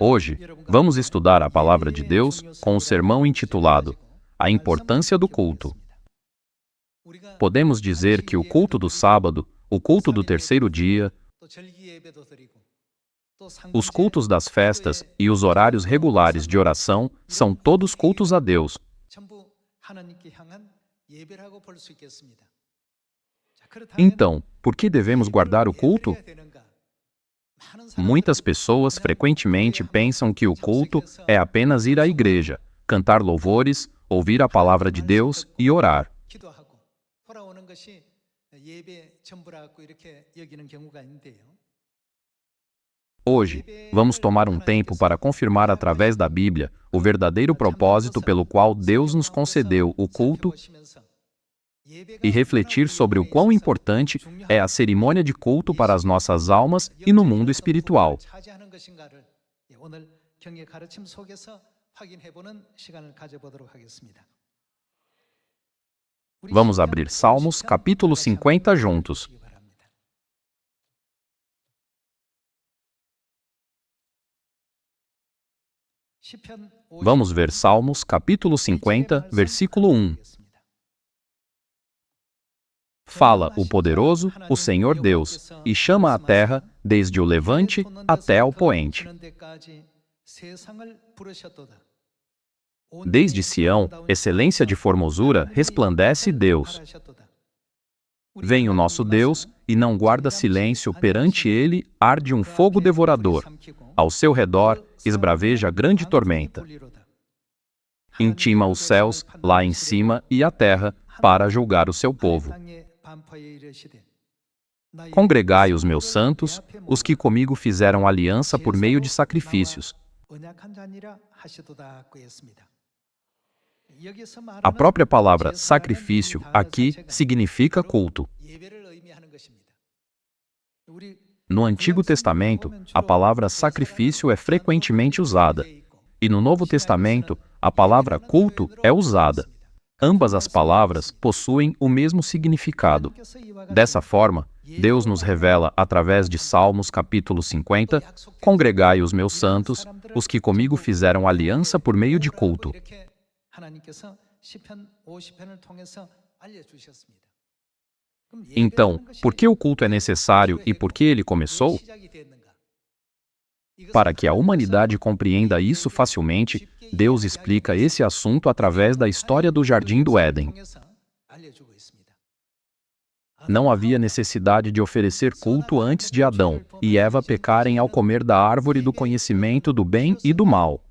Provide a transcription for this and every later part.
Hoje, vamos estudar a Palavra de Deus com o sermão intitulado A Importância do Culto. Podemos dizer que o culto do sábado, o culto do terceiro dia, os cultos das festas e os horários regulares de oração são todos cultos a Deus. Então, por que devemos guardar o culto? Muitas pessoas frequentemente pensam que o culto é apenas ir à igreja, cantar louvores, ouvir a palavra de Deus e orar. Hoje, vamos tomar um tempo para confirmar através da Bíblia o verdadeiro propósito pelo qual Deus nos concedeu o culto e refletir sobre o quão importante é a cerimônia de culto para as nossas almas e no mundo espiritual. Vamos abrir Salmos, capítulo 50 juntos. Vamos ver Salmos, capítulo 50, versículo 1. Fala o poderoso, o Senhor Deus, e chama a terra desde o levante até ao poente. Desde Sião, excelência de formosura, resplandece Deus. Vem o nosso Deus e não guarda silêncio, perante ele arde um fogo devorador. Ao seu redor esbraveja grande tormenta. Intima os céus lá em cima e a terra para julgar o seu povo. Congregai os meus santos, os que comigo fizeram aliança por meio de sacrifícios. A própria palavra sacrifício aqui significa culto. No Antigo Testamento, a palavra sacrifício é frequentemente usada, e no Novo Testamento, a palavra culto é usada. Ambas as palavras possuem o mesmo significado. Dessa forma, Deus nos revela através de Salmos capítulo 50, congregai os meus santos, os que comigo fizeram aliança por meio de culto. Então, por que o culto é necessário e por que ele começou? Para que a humanidade compreenda isso facilmente, Deus explica esse assunto através da história do Jardim do Éden. Não havia necessidade de oferecer culto antes de Adão e Eva pecarem ao comer da árvore do conhecimento do bem e do mal.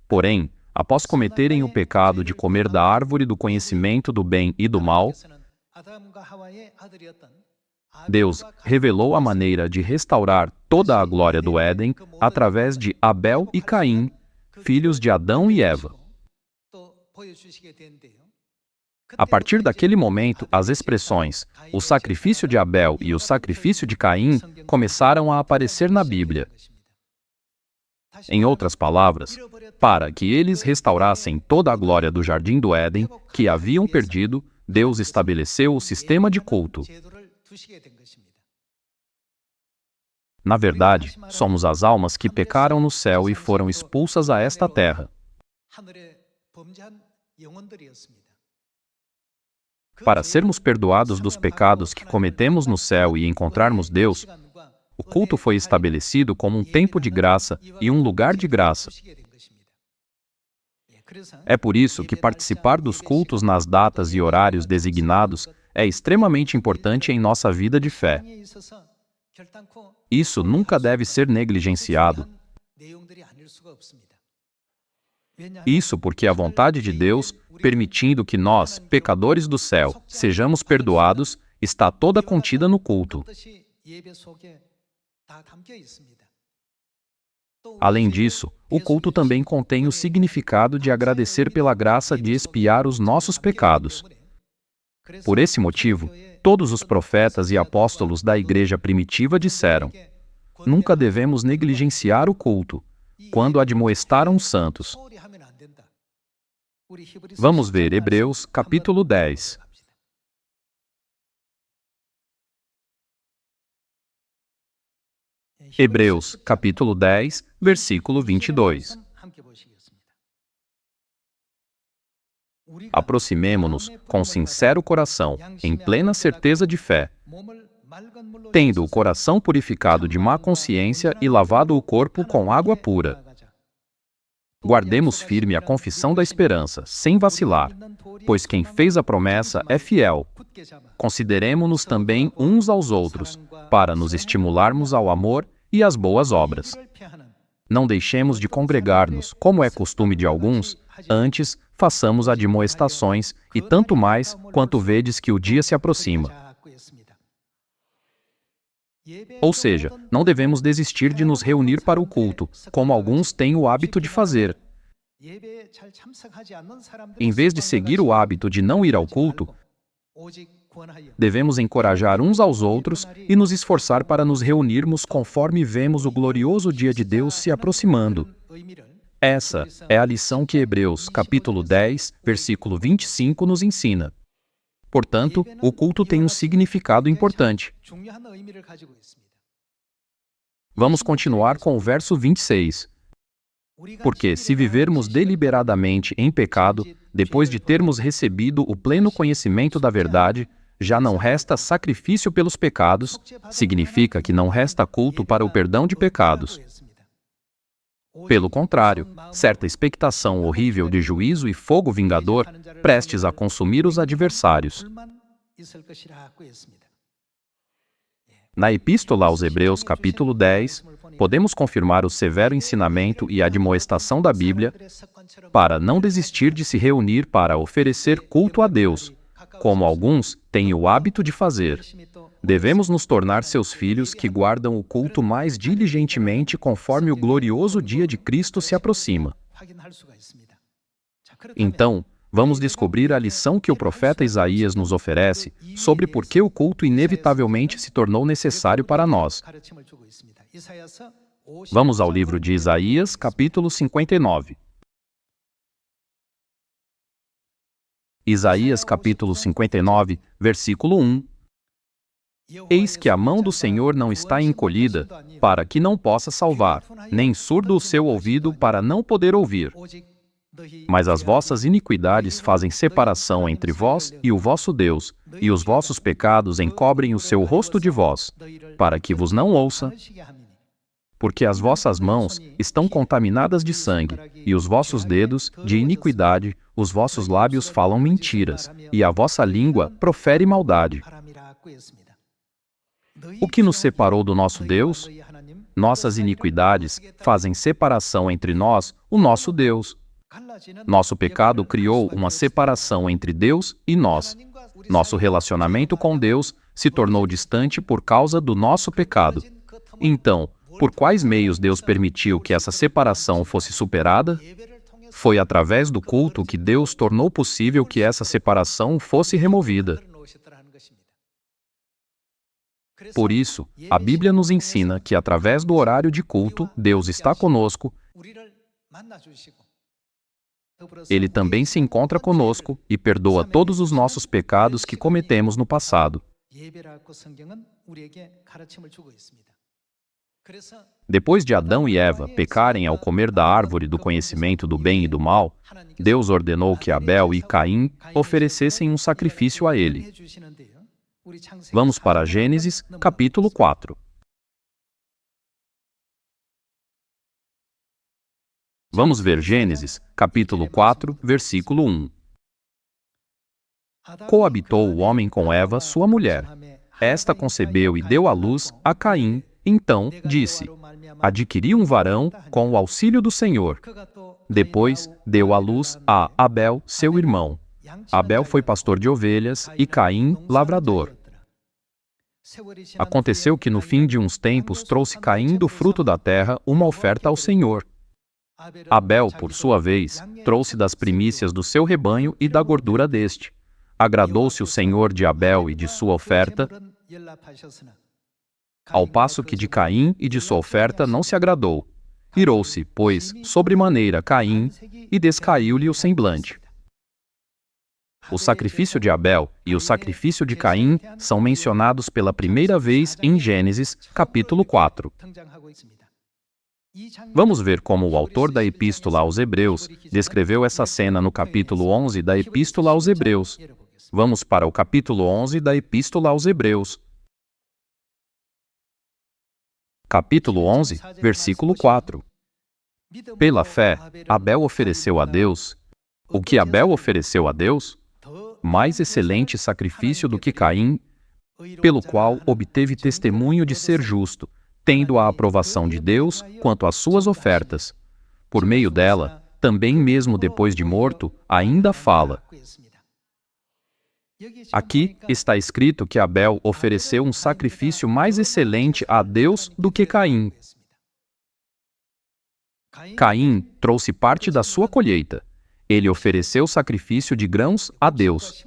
Porém, após cometerem o pecado de comer da árvore do conhecimento do bem e do mal, Deus revelou a maneira de restaurar toda a glória do Éden através de Abel e Caim, filhos de Adão e Eva. A partir daquele momento, as expressões o sacrifício de Abel e o sacrifício de Caim começaram a aparecer na Bíblia. Em outras palavras, para que eles restaurassem toda a glória do Jardim do Éden, que haviam perdido, Deus estabeleceu o sistema de culto. Na verdade, somos as almas que pecaram no céu e foram expulsas a esta terra. Para sermos perdoados dos pecados que cometemos no céu e encontrarmos Deus, o culto foi estabelecido como um tempo de graça e um lugar de graça. É por isso que participar dos cultos nas datas e horários designados é extremamente importante em nossa vida de fé. Isso nunca deve ser negligenciado. Isso porque a vontade de Deus, permitindo que nós, pecadores do céu, sejamos perdoados, está toda contida no culto. Além disso, o culto também contém o significado de agradecer pela graça de expiar os nossos pecados. Por esse motivo, todos os profetas e apóstolos da igreja primitiva disseram: nunca devemos negligenciar o culto, quando admoestaram os santos. Vamos ver Hebreus, capítulo 10. Hebreus, capítulo 10, versículo 22. Aproximemo-nos com sincero coração, em plena certeza de fé, tendo o coração purificado de má consciência e lavado o corpo com água pura. Guardemos firme a confissão da esperança, sem vacilar, pois quem fez a promessa é fiel. Consideremo-nos também uns aos outros, para nos estimularmos ao amor e às boas obras. Não deixemos de congregar-nos, como é costume de alguns, antes façamos admoestações, e tanto mais quanto vedes que o dia se aproxima. Ou seja, não devemos desistir de nos reunir para o culto, como alguns têm o hábito de fazer. Em vez de seguir o hábito de não ir ao culto, devemos encorajar uns aos outros e nos esforçar para nos reunirmos conforme vemos o glorioso dia de Deus se aproximando. Essa é a lição que Hebreus, capítulo 10, versículo 25 nos ensina. Portanto, o culto tem um significado importante. Vamos continuar com o verso 26. Porque se vivermos deliberadamente em pecado, depois de termos recebido o pleno conhecimento da verdade, já não resta sacrifício pelos pecados, significa que não resta culto para o perdão de pecados. Pelo contrário, certa expectação horrível de juízo e fogo vingador, prestes a consumir os adversários. Na Epístola aos Hebreus, capítulo 10, podemos confirmar o severo ensinamento e admoestação da Bíblia para não desistir de se reunir para oferecer culto a Deus, como alguns têm o hábito de fazer. Devemos nos tornar seus filhos que guardam o culto mais diligentemente conforme o glorioso dia de Cristo se aproxima. Então, vamos descobrir a lição que o profeta Isaías nos oferece sobre por que o culto inevitavelmente se tornou necessário para nós. Vamos ao livro de Isaías, capítulo 59. Isaías, capítulo 59, versículo 1. Eis que a mão do Senhor não está encolhida, para que não possa salvar, nem surdo o seu ouvido para não poder ouvir. Mas as vossas iniquidades fazem separação entre vós e o vosso Deus, e os vossos pecados encobrem o seu rosto de vós, para que vos não ouça, porque as vossas mãos estão contaminadas de sangue, e os vossos dedos de iniquidade, os vossos lábios falam mentiras, e a vossa língua profere maldade. O que nos separou do nosso Deus? Nossas iniquidades fazem separação entre nós, o nosso Deus. Nosso pecado criou uma separação entre Deus e nós. Nosso relacionamento com Deus se tornou distante por causa do nosso pecado. Então, por quais meios Deus permitiu que essa separação fosse superada? Foi através do culto que Deus tornou possível que essa separação fosse removida. Por isso, a Bíblia nos ensina que através do horário de culto, Deus está conosco. Ele também se encontra conosco e perdoa todos os nossos pecados que cometemos no passado. Depois de Adão e Eva pecarem ao comer da árvore do conhecimento do bem e do mal, Deus ordenou que Abel e Caim oferecessem um sacrifício a ele. Vamos para Gênesis, capítulo 4. Vamos ver Gênesis, capítulo 4, versículo 1. Coabitou o homem com Eva, sua mulher. Esta concebeu e deu à luz a Caim. Então disse: adquiri um varão com o auxílio do Senhor. Depois deu à luz a Abel, seu irmão. Abel foi pastor de ovelhas e Caim, lavrador. Aconteceu que no fim de uns tempos trouxe Caim do fruto da terra uma oferta ao Senhor. Abel, por sua vez, trouxe das primícias do seu rebanho e da gordura deste. Agradou-se o Senhor de Abel e de sua oferta, ao passo que de Caim e de sua oferta não se agradou. Irou-se, pois, sobremaneira Caim, e descaiu-lhe o semblante. O sacrifício de Abel e o sacrifício de Caim são mencionados pela primeira vez em Gênesis, capítulo 4. Vamos ver como o autor da Epístola aos Hebreus descreveu essa cena no capítulo 11 da Epístola aos Hebreus. Vamos para o capítulo 11 da Epístola aos Hebreus. Capítulo 11, versículo 4. Pela fé, Abel ofereceu a Deus. O que Abel ofereceu a Deus? Mais excelente sacrifício do que Caim, pelo qual obteve testemunho de ser justo, tendo a aprovação de Deus quanto às suas ofertas. Por meio dela, também mesmo depois de morto, ainda fala. Aqui está escrito que Abel ofereceu um sacrifício mais excelente a Deus do que Caim. Caim trouxe parte da sua colheita. Ele ofereceu sacrifício de grãos a Deus.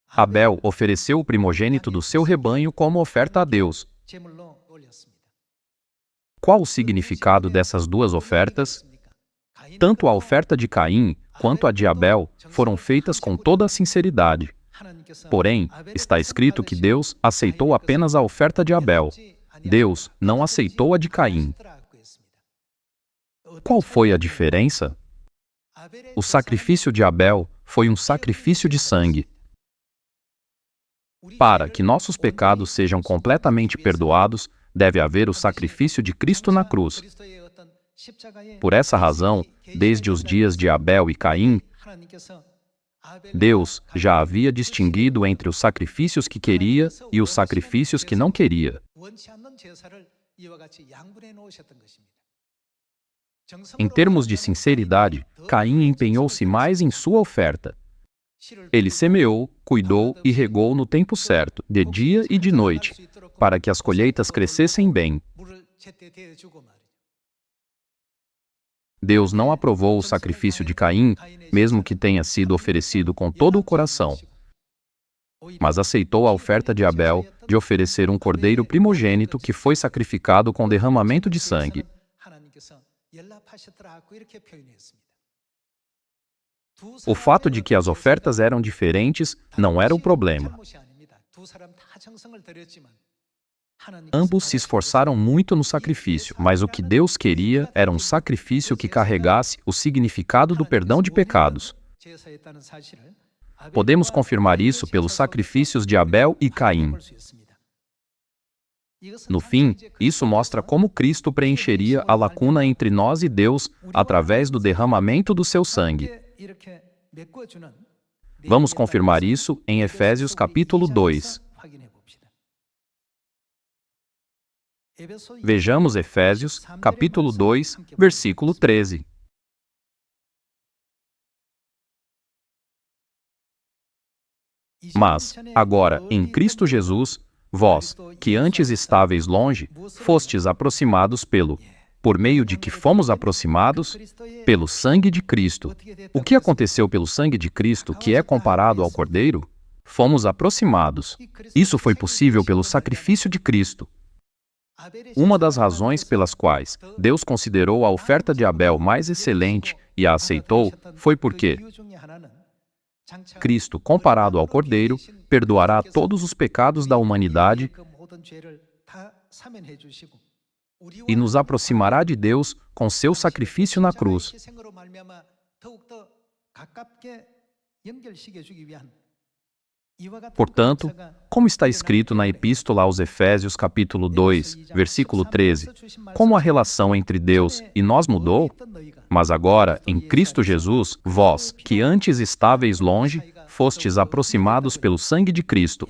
Abel ofereceu o primogênito do seu rebanho como oferta a Deus. Qual o significado dessas duas ofertas? Tanto a oferta de Caim quanto a de Abel foram feitas com toda a sinceridade. Porém, está escrito que Deus aceitou apenas a oferta de Abel. Deus não aceitou a de Caim. Qual foi a diferença? O sacrifício de Abel foi um sacrifício de sangue. Para que nossos pecados sejam completamente perdoados, deve haver o sacrifício de Cristo na cruz. Por essa razão, desde os dias de Abel e Caim, Deus já havia distinguido entre os sacrifícios que queria e os sacrifícios que não queria. Em termos de sinceridade, Caim empenhou-se mais em sua oferta. Ele semeou, cuidou e regou no tempo certo, de dia e de noite, para que as colheitas crescessem bem. Deus não aprovou o sacrifício de Caim, mesmo que tenha sido oferecido com todo o coração, mas aceitou a oferta de Abel de oferecer um cordeiro primogênito que foi sacrificado com derramamento de sangue. O fato de que as ofertas eram diferentes não era o problema. Ambos se esforçaram muito no sacrifício, mas o que Deus queria era um sacrifício que carregasse o significado do perdão de pecados. Podemos confirmar isso pelos sacrifícios de Abel e Caim. No fim, isso mostra como Cristo preencheria a lacuna entre nós e Deus através do derramamento do seu sangue. Vamos confirmar isso em Efésios capítulo 2. Vejamos Efésios capítulo 2, versículo 13. Mas, agora, em Cristo Jesus, vós, que antes estáveis longe, fostes aproximados por meio de que fomos aproximados, pelo sangue de Cristo. O que aconteceu pelo sangue de Cristo, que é comparado ao Cordeiro? Fomos aproximados. Isso foi possível pelo sacrifício de Cristo. Uma das razões pelas quais Deus considerou a oferta de Abel mais excelente e a aceitou foi porque Cristo, comparado ao Cordeiro, perdoará todos os pecados da humanidade e nos aproximará de Deus com seu sacrifício na cruz. Portanto, como está escrito na Epístola aos Efésios capítulo 2, versículo 13, como a relação entre Deus e nós mudou? Mas agora, em Cristo Jesus, vós, que antes estáveis longe, fostes aproximados pelo sangue de Cristo.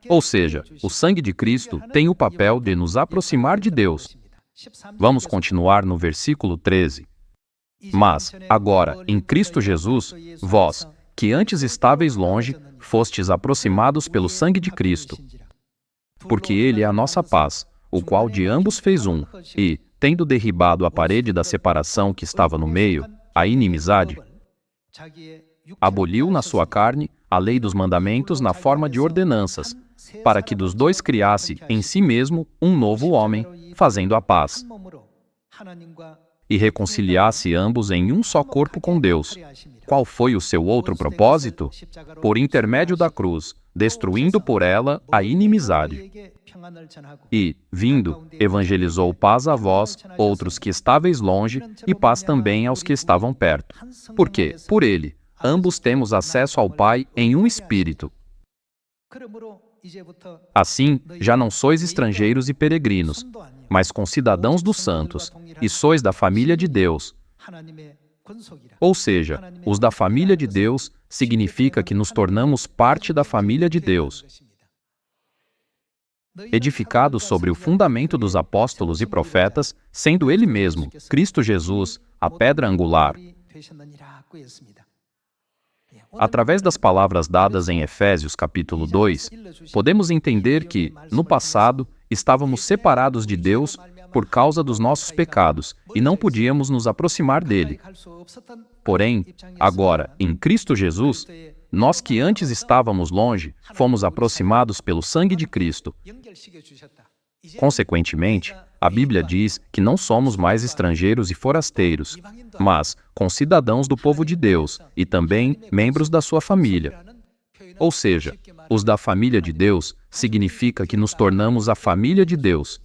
Ou seja, o sangue de Cristo tem o papel de nos aproximar de Deus. Vamos continuar no versículo 13. Mas, agora, em Cristo Jesus, vós, que antes estáveis longe, fostes aproximados pelo sangue de Cristo. Porque Ele é a nossa paz, o qual de ambos fez um, e, tendo derribado a parede da separação que estava no meio, a inimizade, aboliu na sua carne a lei dos mandamentos na forma de ordenanças, para que dos dois criasse em si mesmo um novo homem, fazendo a paz. e reconciliasse ambos em um só corpo com Deus. Qual foi o seu outro propósito? Por intermédio da cruz, destruindo por ela a inimizade. E, vindo, evangelizou paz a vós, outros que estáveis longe, e paz também aos que estavam perto. Porque, por ele, ambos temos acesso ao Pai em um Espírito. Assim, já não sois estrangeiros e peregrinos, mas concidadãos dos santos, e sois da família de Deus. Ou seja, os da família de Deus significa que nos tornamos parte da família de Deus. Edificados sobre o fundamento dos apóstolos e profetas, sendo Ele mesmo, Cristo Jesus, a pedra angular. Através das palavras dadas em Efésios capítulo 2, podemos entender que, no passado, estávamos separados de Deus por causa dos nossos pecados e não podíamos nos aproximar dele. Porém, agora, em Cristo Jesus, nós que antes estávamos longe, fomos aproximados pelo sangue de Cristo. Consequentemente, a Bíblia diz que não somos mais estrangeiros e forasteiros, mas concidadãos do povo de Deus e também membros da sua família. Ou seja, os da família de Deus significa que nos tornamos a família de Deus.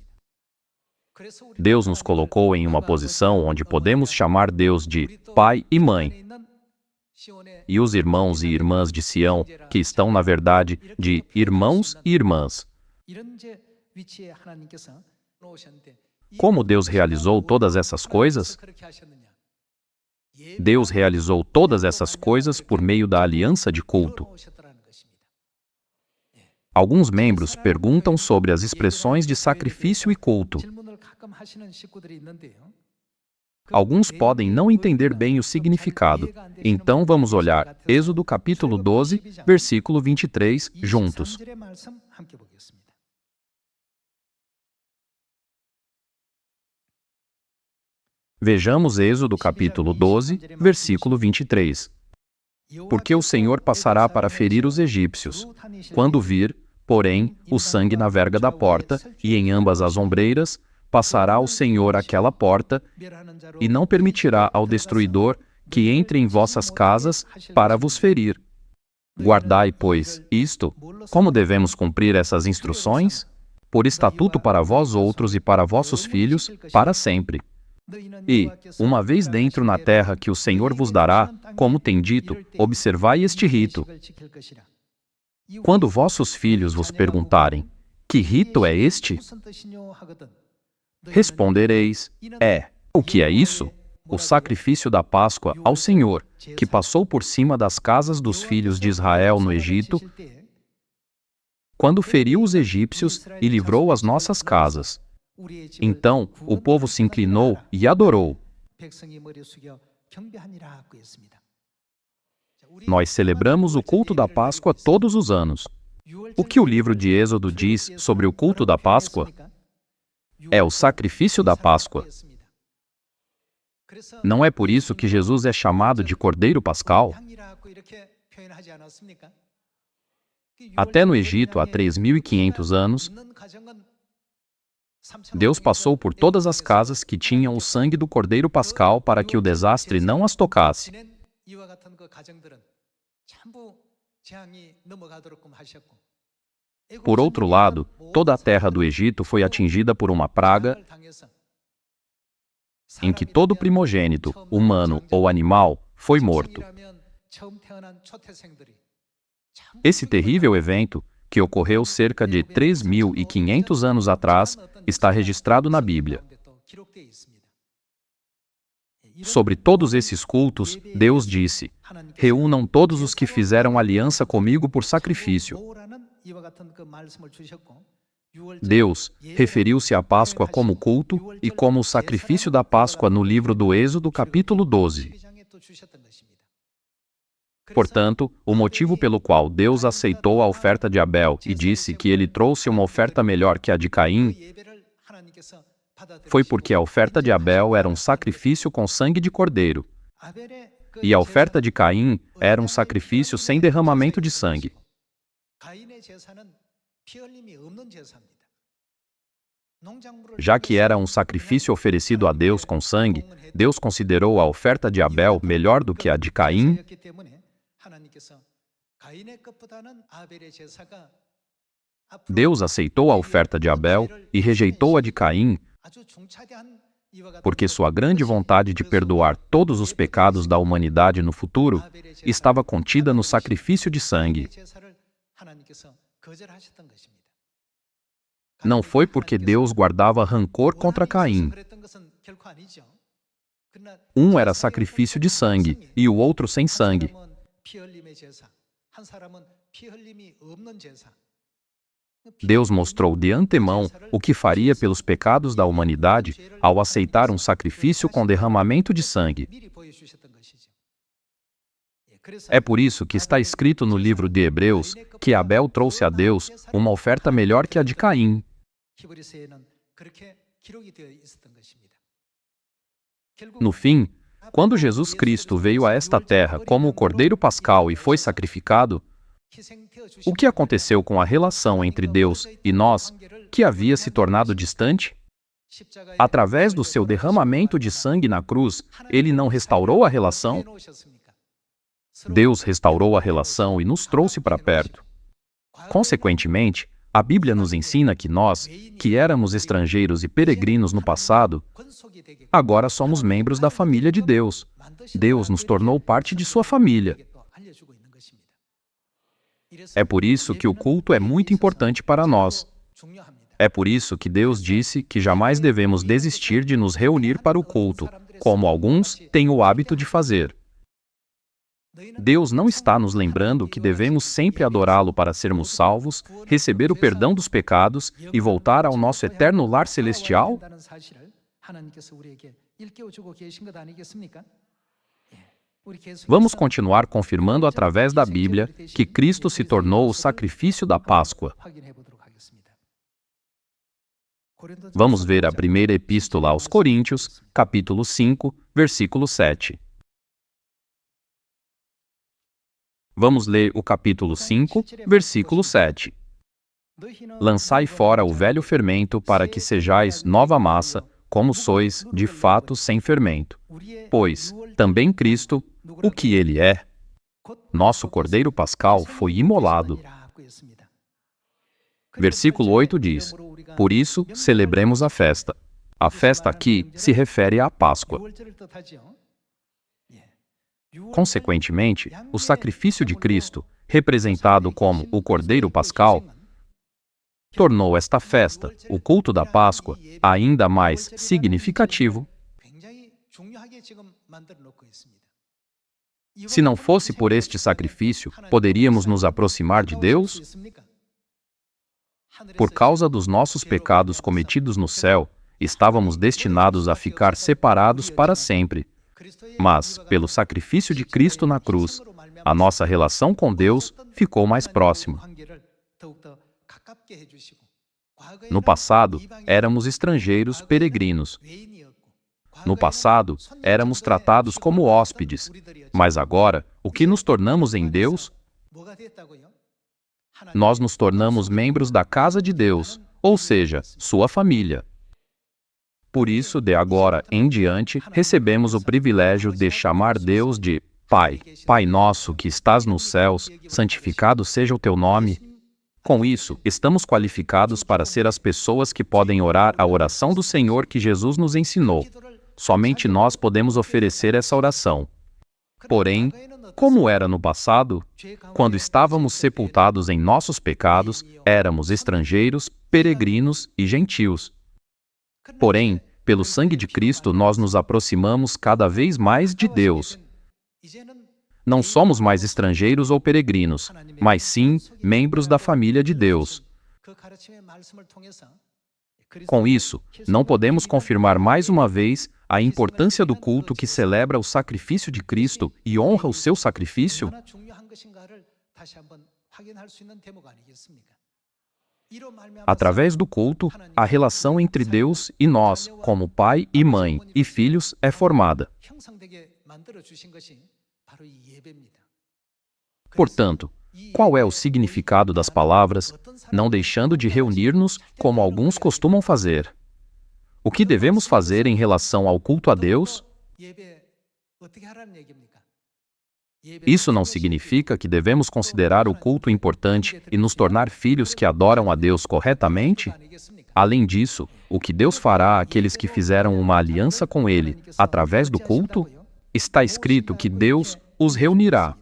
Deus nos colocou em uma posição onde podemos chamar Deus de Pai e Mãe. E os irmãos e irmãs de Sião, que estão, na verdade, de irmãos e irmãs. Como Deus realizou todas essas coisas? Deus realizou todas essas coisas por meio da aliança de culto. Alguns membros perguntam sobre as expressões de sacrifício e culto. Alguns podem não entender bem o significado. Então vamos olhar Êxodo capítulo 12, versículo 23, juntos. Vejamos Êxodo capítulo 12, versículo 23. Porque o Senhor passará para ferir os egípcios. Quando vir, porém, o sangue na verga da porta, e em ambas as ombreiras, passará o Senhor aquela porta, e não permitirá ao destruidor que entre em vossas casas para vos ferir. Guardai, pois, isto. Como devemos cumprir essas instruções? Por estatuto para vós outros e para vossos filhos, para sempre. E, uma vez dentro na terra que o Senhor vos dará, como tem dito, observai este rito. Quando vossos filhos vos perguntarem, que rito é este? Respondereis, o que é isso? O sacrifício da Páscoa ao Senhor, que passou por cima das casas dos filhos de Israel no Egito, quando feriu os egípcios e livrou as nossas casas. Então, o povo se inclinou e adorou. Nós celebramos o culto da Páscoa todos os anos. O que o livro de Êxodo diz sobre o culto da Páscoa? É o sacrifício da Páscoa. Não é por isso que Jesus é chamado de Cordeiro Pascal? Até no Egito, há 3.500 anos, Deus passou por todas as casas que tinham o sangue do Cordeiro Pascal para que o desastre não as tocasse. Por outro lado, toda a terra do Egito foi atingida por uma praga em que todo primogênito, humano ou animal, foi morto. Esse terrível evento, que ocorreu cerca de 3.500 anos atrás, está registrado na Bíblia. Sobre todos esses cultos, Deus disse: reúnam todos os que fizeram aliança comigo por sacrifício. Deus referiu-se à Páscoa como culto e como o sacrifício da Páscoa no livro do Êxodo, capítulo 12. Portanto, o motivo pelo qual Deus aceitou a oferta de Abel e disse que ele trouxe uma oferta melhor que a de Caim foi porque a oferta de Abel era um sacrifício com sangue de cordeiro, e a oferta de Caim era um sacrifício sem derramamento de sangue. Já que era um sacrifício oferecido a Deus com sangue, Deus considerou a oferta de Abel melhor do que a de Caim. Deus aceitou a oferta de Abel e rejeitou a de Caim, porque sua grande vontade de perdoar todos os pecados da humanidade no futuro estava contida no sacrifício de sangue. Não foi porque Deus guardava rancor contra Caim. Um era sacrifício de sangue e o outro sem sangue. Deus mostrou de antemão o que faria pelos pecados da humanidade ao aceitar um sacrifício com derramamento de sangue. É por isso que está escrito no livro de Hebreus que Abel trouxe a Deus uma oferta melhor que a de Caim. No fim, quando Jesus Cristo veio a esta terra como o Cordeiro Pascal e foi sacrificado, o que aconteceu com a relação entre Deus e nós, que havia se tornado distante? Através do seu derramamento de sangue na cruz, ele não restaurou a relação? Deus restaurou a relação e nos trouxe para perto. Consequentemente, a Bíblia nos ensina que nós, que éramos estrangeiros e peregrinos no passado, agora somos membros da família de Deus. Deus nos tornou parte de sua família. É por isso que o culto é muito importante para nós. É por isso que Deus disse que jamais devemos desistir de nos reunir para o culto, como alguns têm o hábito de fazer. Deus não está nos lembrando que devemos sempre adorá-lo para sermos salvos, receber o perdão dos pecados e voltar ao nosso eterno lar celestial? Vamos continuar confirmando através da Bíblia que Cristo se tornou o sacrifício da Páscoa. Vamos ver a primeira epístola aos Coríntios, capítulo 5, versículo 7. Vamos ler o capítulo 5, versículo 7. Lançai fora o velho fermento para que sejais nova massa, como sois, de fato, sem fermento. Pois, também Cristo, o que Ele é, nosso Cordeiro Pascal, foi imolado. Versículo 8 diz: Por isso, celebremos a festa. A festa aqui se refere à Páscoa. Consequentemente, o sacrifício de Cristo, representado como o Cordeiro Pascal, tornou esta festa, o culto da Páscoa, ainda mais significativo. Se não fosse por este sacrifício, poderíamos nos aproximar de Deus? Por causa dos nossos pecados cometidos no céu, estávamos destinados a ficar separados para sempre. Mas, pelo sacrifício de Cristo na cruz, a nossa relação com Deus ficou mais próxima. No passado, éramos estrangeiros peregrinos. No passado, éramos tratados como hóspedes. Mas agora, o que nos tornamos em Deus? Nós nos tornamos membros da casa de Deus, ou seja, sua família. Por isso, de agora em diante, recebemos o privilégio de chamar Deus de Pai. Pai nosso que estás nos céus, santificado seja o teu nome. Com isso, estamos qualificados para ser as pessoas que podem orar a oração do Senhor que Jesus nos ensinou. Somente nós podemos oferecer essa oração. Porém, como era no passado, quando estávamos sepultados em nossos pecados, éramos estrangeiros, peregrinos e gentios. Porém, pelo sangue de Cristo, nós nos aproximamos cada vez mais de Deus. Não somos mais estrangeiros ou peregrinos, mas sim membros da família de Deus. Com isso, não podemos confirmar mais uma vez a importância do culto que celebra o sacrifício de Cristo e honra o seu sacrifício? Através do culto, a relação entre Deus e nós, como pai e mãe e filhos, é formada. Portanto, qual é o significado das palavras não deixando de reunir-nos como alguns costumam fazer. O que devemos fazer em relação ao culto a Deus? Isso não significa que devemos considerar o culto importante e nos tornar filhos que adoram a Deus corretamente? Além disso, o que Deus fará àqueles que fizeram uma aliança com Ele através do culto? Está escrito que Deus os reunirá.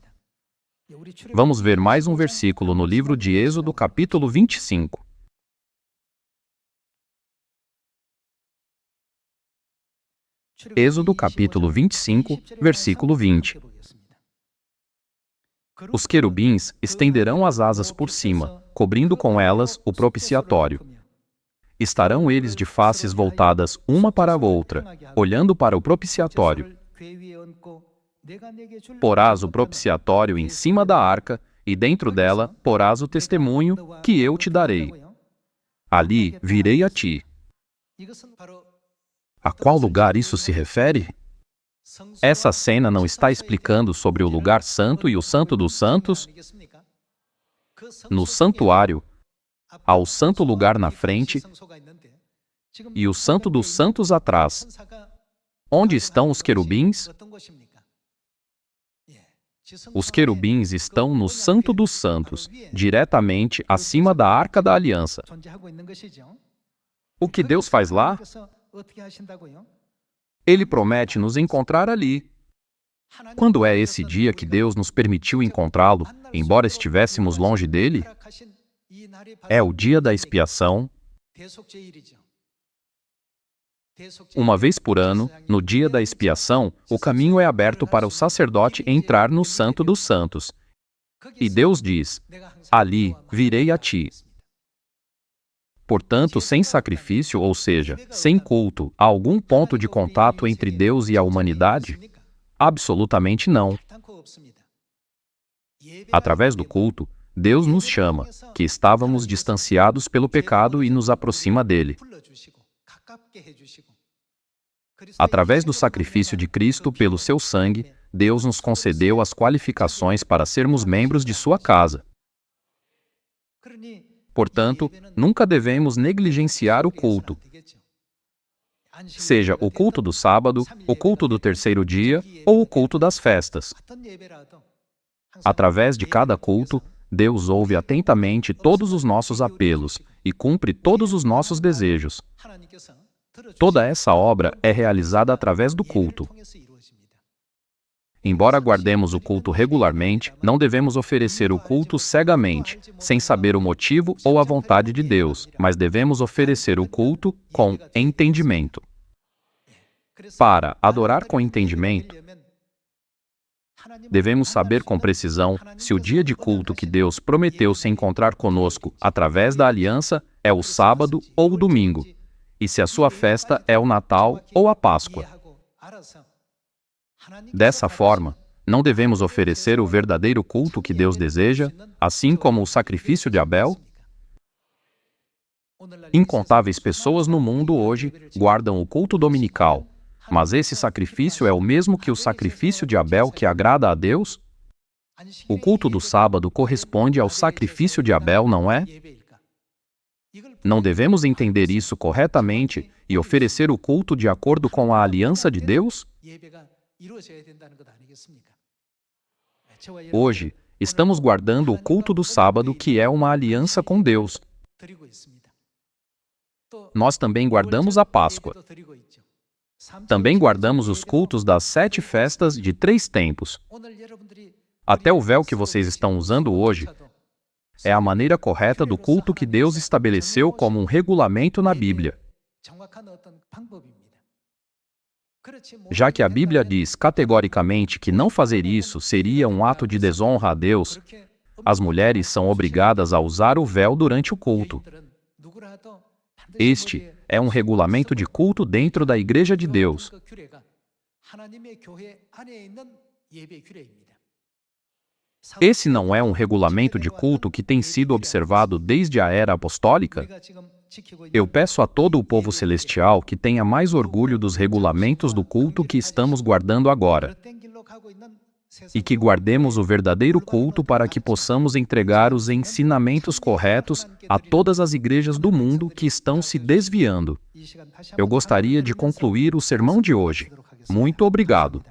Vamos ver mais um versículo no livro de Êxodo, capítulo 25. Êxodo, capítulo 25, versículo 20. Os querubins estenderão as asas por cima, cobrindo com elas o propiciatório. Estarão eles de faces voltadas uma para a outra, olhando para o propiciatório. Porás o propiciatório em cima da arca, e dentro dela porás o testemunho que eu te darei. Ali virei a ti. A qual lugar isso se refere? Essa cena não está explicando sobre o lugar santo e o santo dos santos? No santuário, há o santo lugar na frente e o santo dos santos atrás. Onde estão os querubins? Os querubins estão no Santo dos Santos, diretamente acima da Arca da Aliança. O que Deus faz lá? Ele promete nos encontrar ali. Quando é esse dia que Deus nos permitiu encontrá-lo, embora estivéssemos longe dele? É o dia da expiação. Uma vez por ano, no dia da expiação, o caminho é aberto para o sacerdote entrar no Santo dos Santos. E Deus diz: ali virei a ti. Portanto, sem sacrifício, ou seja, sem culto, há algum ponto de contato entre Deus e a humanidade? Absolutamente não. Através do culto, Deus nos chama, que estávamos distanciados pelo pecado, e nos aproxima dele. Através do sacrifício de Cristo pelo seu sangue, Deus nos concedeu as qualificações para sermos membros de sua casa. Portanto, nunca devemos negligenciar o culto. Seja o culto do sábado, o culto do terceiro dia ou o culto das festas. Através de cada culto, Deus ouve atentamente todos os nossos apelos e cumpre todos os nossos desejos. Toda essa obra é realizada através do culto. Embora guardemos o culto regularmente, não devemos oferecer o culto cegamente, sem saber o motivo ou a vontade de Deus, mas devemos oferecer o culto com entendimento. Para adorar com entendimento, devemos saber com precisão se o dia de culto que Deus prometeu se encontrar conosco através da aliança é o sábado ou o domingo, e se a sua festa é o Natal ou a Páscoa. Dessa forma, não devemos oferecer o verdadeiro culto que Deus deseja, assim como o sacrifício de Abel? Incontáveis pessoas no mundo hoje guardam o culto dominical, mas esse sacrifício é o mesmo que o sacrifício de Abel que agrada a Deus? O culto do sábado corresponde ao sacrifício de Abel, não é? Não devemos entender isso corretamente e oferecer o culto de acordo com a aliança de Deus? Hoje, estamos guardando o culto do sábado, que é uma aliança com Deus. Nós também guardamos a Páscoa. Também guardamos os cultos das 7 festas de 3 tempos. Até o véu que vocês estão usando hoje é a maneira correta do culto que Deus estabeleceu como um regulamento na Bíblia. Já que a Bíblia diz categoricamente que não fazer isso seria um ato de desonra a Deus, as mulheres são obrigadas a usar o véu durante o culto. Este é um regulamento de culto dentro da Igreja de Deus. Esse não é um regulamento de culto que tem sido observado desde a era apostólica? Eu peço a todo o povo celestial que tenha mais orgulho dos regulamentos do culto que estamos guardando agora. e que guardemos o verdadeiro culto para que possamos entregar os ensinamentos corretos a todas as igrejas do mundo que estão se desviando. Eu gostaria de concluir o sermão de hoje. Muito obrigado.